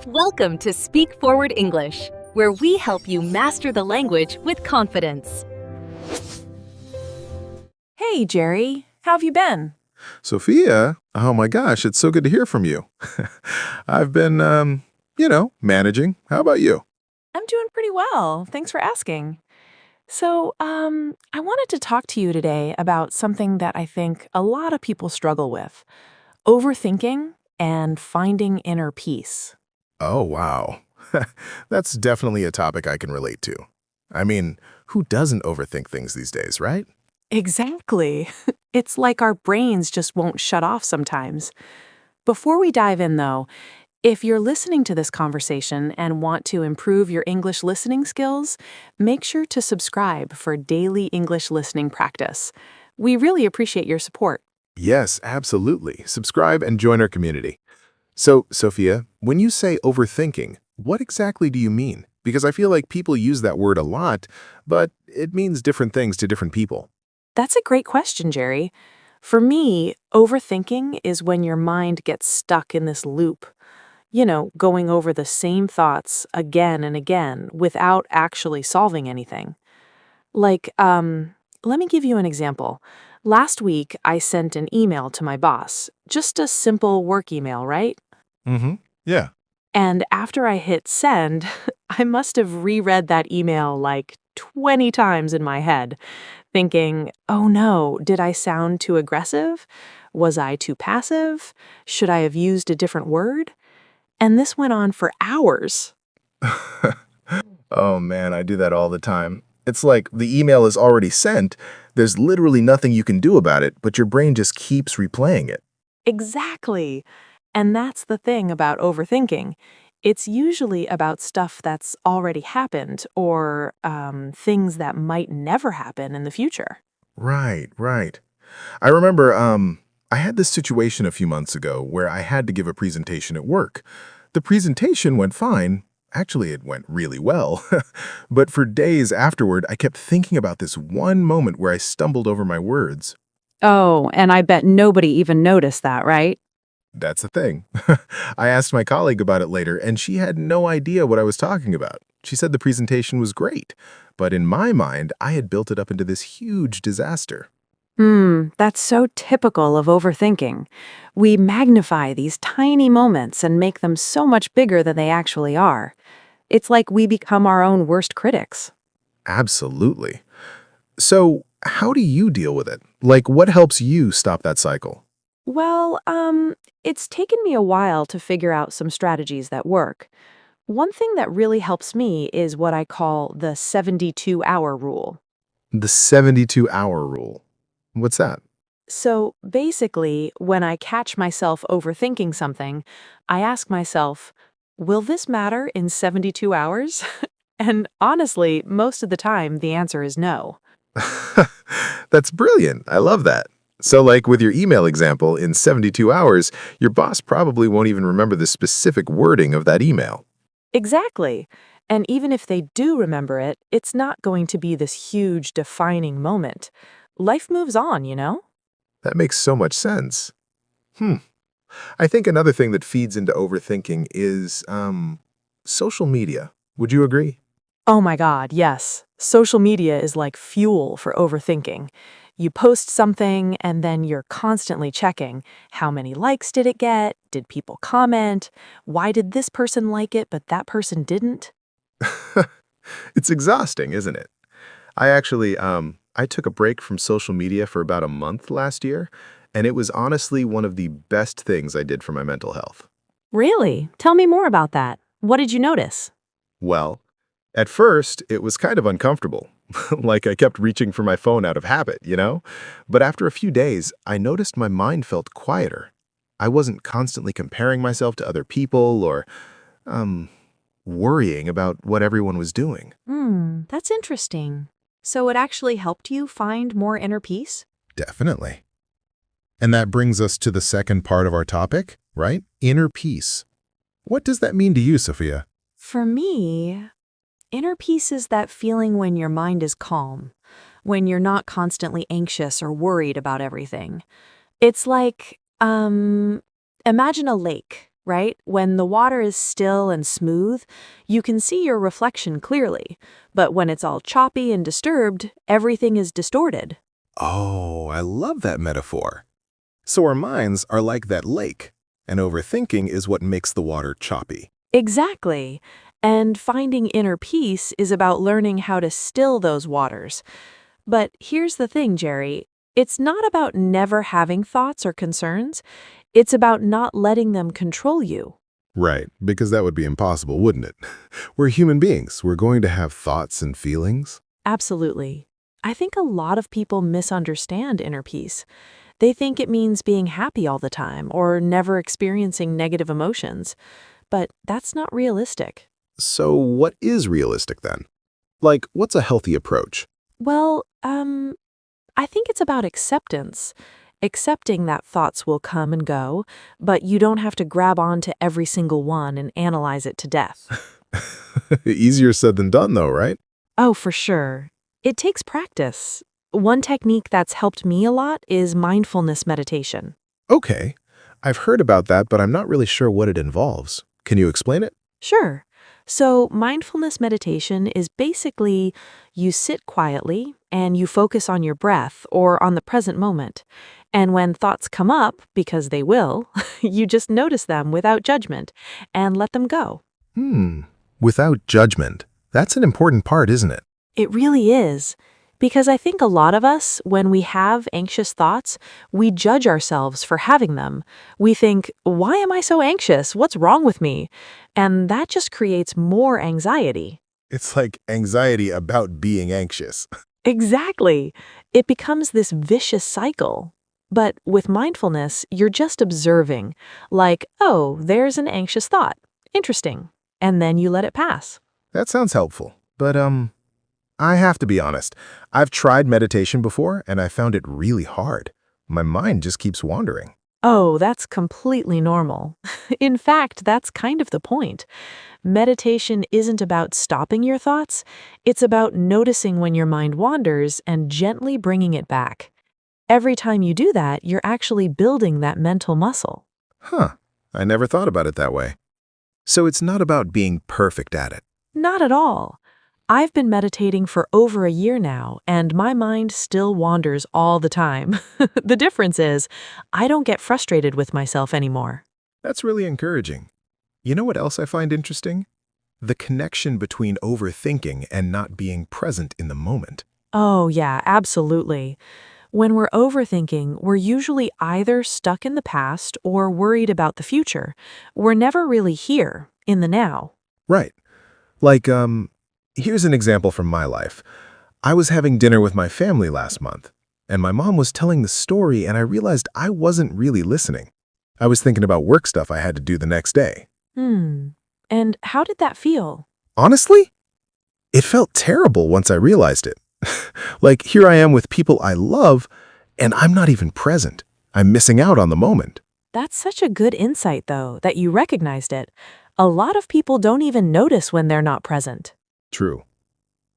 Welcome to Speak Forward English, where we help you master the language with confidence. Hey, Jerry. How have you been? Sophia, oh my gosh, it's so good to hear from you. I've been, managing. How about you? I'm doing pretty well. Thanks for asking. I wanted to talk to you today about something that I think a lot of people struggle with: overthinking and finding inner peace. Oh, wow. That's definitely a topic I can relate to. I mean, who doesn't overthink things these days, right? Exactly. It's like our brains just won't shut off sometimes. Before we dive in, though, if you're listening to this conversation and want to improve your English listening skills, make sure to subscribe for daily English listening practice. We really appreciate your support. Yes, absolutely. Subscribe and join our community. So, Sophia, when you say overthinking, what exactly do you mean? Because I feel like people use that word a lot, but it means different things to different people. That's a great question, Jerry. For me, overthinking is when your mind gets stuck in this loop, going over the same thoughts again and again without actually solving anything. Let me give you an example. Last week, I sent an email to my boss, just a simple work email, right? Mm-hmm. Yeah. And after I hit send, I must have reread that email like 20 times in my head, thinking, oh no, did I sound too aggressive? Was I too passive? Should I have used a different word? And this went on for hours. Oh man, I do that all the time. It's like the email is already sent, there's literally nothing you can do about it, but your brain just keeps replaying it. Exactly. And that's the thing about overthinking. It's usually about stuff that's already happened or things that might never happen in the future. Right, right. I remember I had this situation a few months ago where I had to give a presentation at work. The presentation went fine. Actually, it went really well. But for days afterward, I kept thinking about this one moment where I stumbled over my words. Oh, and I bet nobody even noticed that, right? That's the thing. I asked my colleague about it later, and she had no idea what I was talking about. She said the presentation was great, but in my mind, I had built it up into this huge disaster. That's so typical of overthinking. We magnify these tiny moments and make them so much bigger than they actually are. It's like we become our own worst critics. Absolutely. So, how do you deal with it? Like, what helps you stop that cycle? Well, it's taken me a while to figure out some strategies that work. One thing that really helps me is what I call the 72-hour rule. The 72-hour rule. What's that? So basically, when I catch myself overthinking something, I ask myself, will this matter in 72 hours? And honestly, most of the time, the answer is no. That's brilliant. I love that. So, like with your email example, in 72 hours, your boss probably won't even remember the specific wording of that email. Exactly. And even if they do remember it, it's not going to be this huge defining moment. Life moves on, you know? That makes so much sense. Hmm. I think another thing that feeds into overthinking is social media. Would you agree? Oh my God, yes. Social media is like fuel for overthinking. You post something and then you're constantly checking. How many likes did it get? Did people comment? Why did this person like it but that person didn't? It's exhausting, isn't it? I actually, I took a break from social media for about a month last year, and it was honestly one of the best things I did for my mental health. Really? Tell me more about that. What did you notice? Well, at first, it was kind of uncomfortable. Like I kept reaching for my phone out of habit, you know? But after a few days, I noticed my mind felt quieter. I wasn't constantly comparing myself to other people or, um, worrying about what everyone was doing. That's interesting. So it actually helped you find more inner peace? Definitely. And that brings us to the second part of our topic, right? Inner peace. What does that mean to you, Sophia? For me, inner peace is that feeling when your mind is calm, when you're not constantly anxious or worried about everything. It's like, imagine a lake. right? When the water is still and smooth, you can see your reflection clearly. But when it's all choppy and disturbed, everything is distorted. Oh, I love that metaphor. So our minds are like that lake, and overthinking is what makes the water choppy. Exactly. And finding inner peace is about learning how to still those waters. But here's the thing, Jerry. It's not about never having thoughts or concerns. It's about not letting them control you. Right, because that would be impossible, wouldn't it? We're human beings. We're going to have thoughts and feelings. Absolutely. I think a lot of people misunderstand inner peace. They think it means being happy all the time or never experiencing negative emotions. But that's not realistic. So what is realistic then? Like, what's a healthy approach? Well, I think it's about acceptance. Accepting that thoughts will come and go, but you don't have to grab onto every single one and analyze it to death. Easier said than done, though, right? Oh, for sure. It takes practice. One technique that's helped me a lot is mindfulness meditation. Okay. I've heard about that, but I'm not really sure what it involves. Can you explain it? Sure. So, mindfulness meditation is basically you sit quietly and you focus on your breath or on the present moment. And when thoughts come up, because they will, you just notice them without judgment and let them go. Without judgment. That's an important part, isn't it? It really is. Because I think a lot of us, when we have anxious thoughts, we judge ourselves for having them. We think, why am I so anxious? What's wrong with me? And that just creates more anxiety. It's like anxiety about being anxious. Exactly. It becomes this vicious cycle. But with mindfulness, you're just observing, like, oh, there's an anxious thought. Interesting. And then you let it pass. That sounds helpful. But, I have to be honest. I've tried meditation before, and I found it really hard. My mind just keeps wandering. Oh, that's completely normal. In fact, that's kind of the point. Meditation isn't about stopping your thoughts. It's about noticing when your mind wanders and gently bringing it back. Every time you do that, you're actually building that mental muscle. Huh. I never thought about it that way. So it's not about being perfect at it. Not at all. I've been meditating for over a year now, and my mind still wanders all the time. The difference is, I don't get frustrated with myself anymore. That's really encouraging. You know what else I find interesting? The connection between overthinking and not being present in the moment. Oh, yeah, absolutely. When we're overthinking, we're usually either stuck in the past or worried about the future. We're never really here, in the now. Right. Like, here's an example from my life. I was having dinner with my family last month, and my mom was telling the story, and I realized I wasn't really listening. I was thinking about work stuff I had to do the next day. And how did that feel? Honestly, it felt terrible once I realized it. Like, here I am with people I love, and I'm not even present. I'm missing out on the moment. That's such a good insight, though, that you recognized it. A lot of people don't even notice when they're not present. True.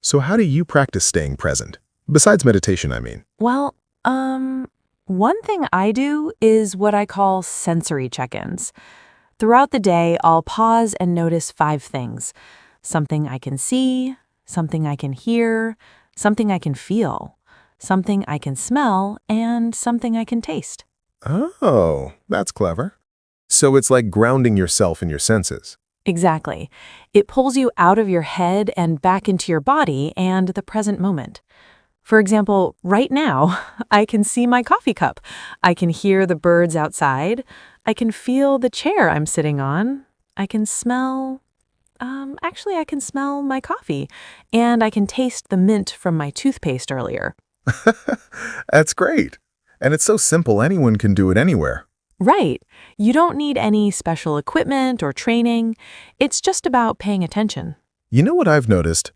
So how do you practice staying present? Besides meditation, I mean. Well, one thing I do is what I call sensory check-ins. Throughout the day, I'll pause and notice 5 things. Something I can see, something I can hear, something I can feel, something I can smell, and something I can taste. Oh, that's clever. So it's like grounding yourself in your senses. Exactly. It pulls you out of your head and back into your body and the present moment. For example, right now, I can see my coffee cup. I can hear the birds outside. I can feel the chair I'm sitting on. I can smell... I can smell my coffee. And I can taste the mint from my toothpaste earlier. That's great. And it's so simple, anyone can do it anywhere. Right. You don't need any special equipment or training. It's just about paying attention. You know what I've noticed?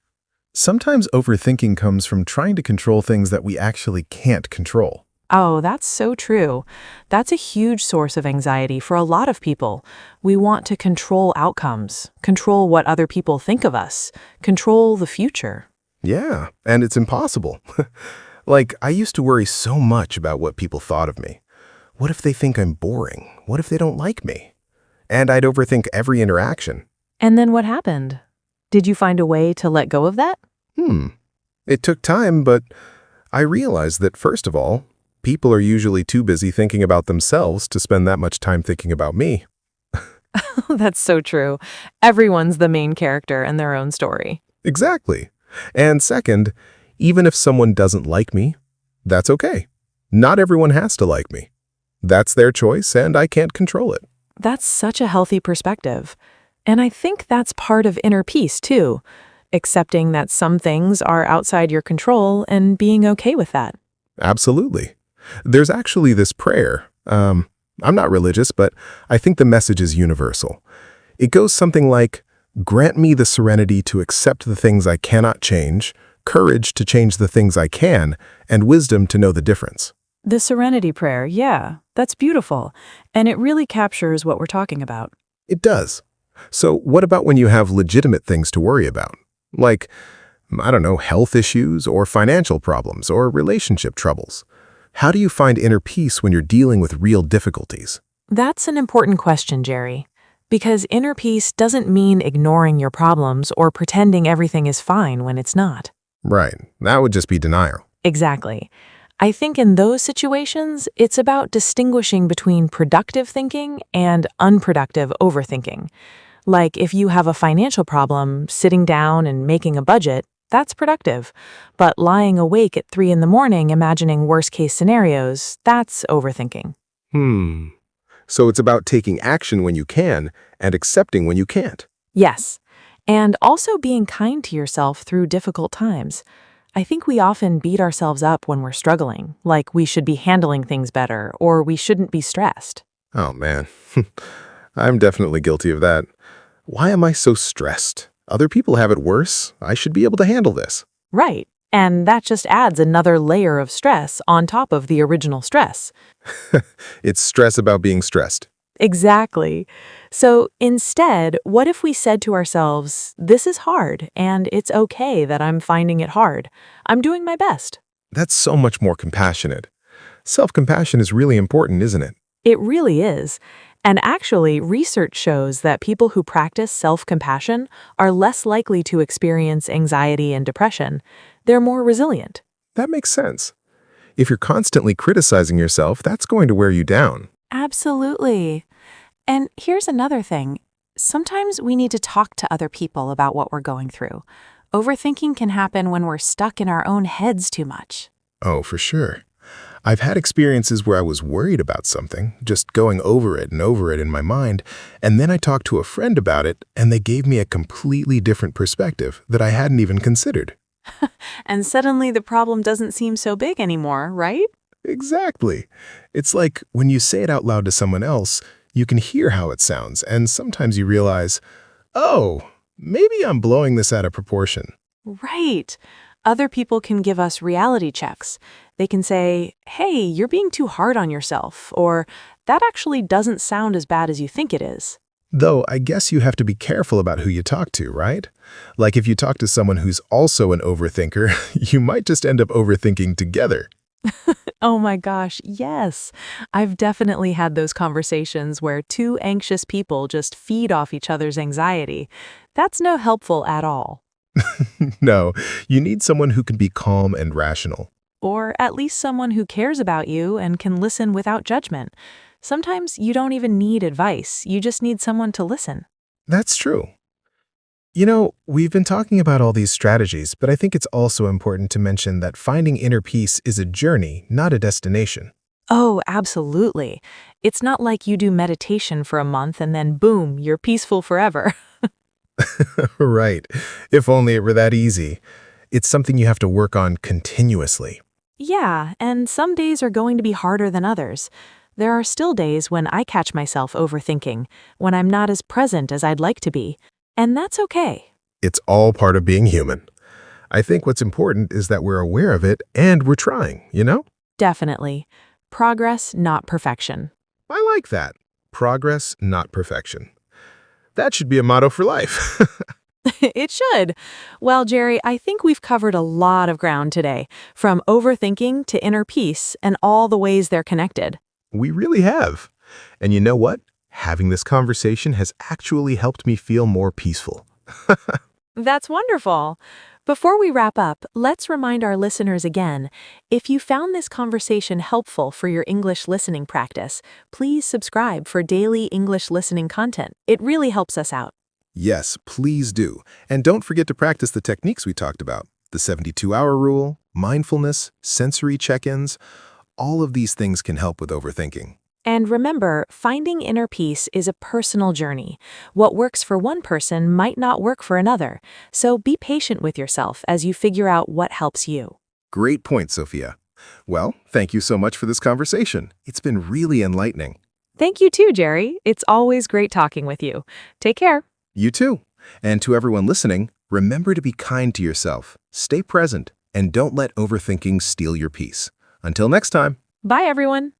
Sometimes overthinking comes from trying to control things that we actually can't control. Oh, that's so true. That's a huge source of anxiety for a lot of people. We want to control outcomes, control what other people think of us, control the future. Yeah, and it's impossible. Like, I used to worry so much about what people thought of me. What if they think I'm boring? What if they don't like me? and I'd overthink every interaction. And then what happened? Did you find a way to let go of that? It took time, but I realized that, first of all, people are usually too busy thinking about themselves to spend that much time thinking about me. That's so true. Everyone's the main character in their own story. Exactly. And second, even if someone doesn't like me, that's okay. Not everyone has to like me. That's their choice, and I can't control it. That's such a healthy perspective. And I think that's part of inner peace, too. Accepting that some things are outside your control and being okay with that. Absolutely. There's actually this prayer. I'm not religious, but I think the message is universal. It goes something like, "Grant me the serenity to accept the things I cannot change, courage to change the things I can, and wisdom to know the difference." The Serenity Prayer, yeah, that's beautiful. And it really captures what we're talking about. It does. So what about when you have legitimate things to worry about? Like, I don't know, health issues or financial problems or relationship troubles. How do you find inner peace when you're dealing with real difficulties? That's an important question, Jerry. Because inner peace doesn't mean ignoring your problems or pretending everything is fine when it's not. Right. That would just be denial. Exactly. I think in those situations, it's about distinguishing between productive thinking and unproductive overthinking. Like if you have a financial problem, sitting down and making a budget, that's productive. But lying awake at 3 in the morning imagining worst-case scenarios, that's overthinking. So it's about taking action when you can and accepting when you can't. Yes. And also being kind to yourself through difficult times. I think we often beat ourselves up when we're struggling, like we should be handling things better or we shouldn't be stressed. Oh man, I'm definitely guilty of that. Why am I so stressed? Other people have it worse. I should be able to handle this. Right. And that just adds another layer of stress on top of the original stress. It's stress about being stressed. Exactly. So instead, what if we said to ourselves, this is hard, and it's okay that I'm finding it hard. I'm doing my best. That's so much more compassionate. Self-compassion is really important, isn't it? It really is. And actually, research shows that people who practice self-compassion are less likely to experience anxiety and depression. They're more resilient. That makes sense. If you're constantly criticizing yourself, that's going to wear you down. Absolutely. And here's another thing. Sometimes we need to talk to other people about what we're going through. Overthinking can happen when we're stuck in our own heads too much. Oh, for sure. I've had experiences where I was worried about something, just going over it and over it in my mind, and then I talked to a friend about it, and they gave me a completely different perspective that I hadn't even considered. And suddenly the problem doesn't seem so big anymore, right? Exactly. It's like when you say it out loud to someone else, you can hear how it sounds, and sometimes you realize, oh, maybe I'm blowing this out of proportion. Right. Other people can give us reality checks. They can say, hey, you're being too hard on yourself, or that actually doesn't sound as bad as you think it is. Though I guess you have to be careful about who you talk to, right? Like if you talk to someone who's also an overthinker, you might just end up overthinking together. Oh my gosh, yes. I've definitely had those conversations where two anxious people just feed off each other's anxiety. That's no helpful at all. No, you need someone who can be calm and rational. Or at least someone who cares about you and can listen without judgment. Sometimes you don't even need advice, you just need someone to listen. That's true. You know, we've been talking about all these strategies, but I think it's also important to mention that finding inner peace is a journey, not a destination. Oh, absolutely. It's not like you do meditation for a month and then boom, you're peaceful forever. Right. If only it were that easy. It's something you have to work on continuously. Yeah, and some days are going to be harder than others. There are still days when I catch myself overthinking, when I'm not as present as I'd like to be. And that's okay. It's all part of being human. I think what's important is that we're aware of it and we're trying, you know? Definitely. Progress, not perfection. I like that. Progress, not perfection. That should be a motto for life. It should. Well, Jerry, I think we've covered a lot of ground today, from overthinking to inner peace and all the ways they're connected. We really have. And you know what? Having this conversation has actually helped me feel more peaceful. That's wonderful. Before we wrap up, let's remind our listeners again, if you found this conversation helpful for your English listening practice, please subscribe for daily English listening content. It really helps us out. Yes, please do. And don't forget to practice the techniques we talked about. The 72-hour rule, mindfulness, sensory check-ins, all of these things can help with overthinking. And remember, finding inner peace is a personal journey. What works for one person might not work for another, so be patient with yourself as you figure out what helps you. Great point, Sophia. Well, thank you so much for this conversation. It's been really enlightening. Thank you too, Jerry. It's always great talking with you. Take care. You too. And to everyone listening, remember to be kind to yourself, stay present, and don't let overthinking steal your peace. Until next time. Bye, everyone.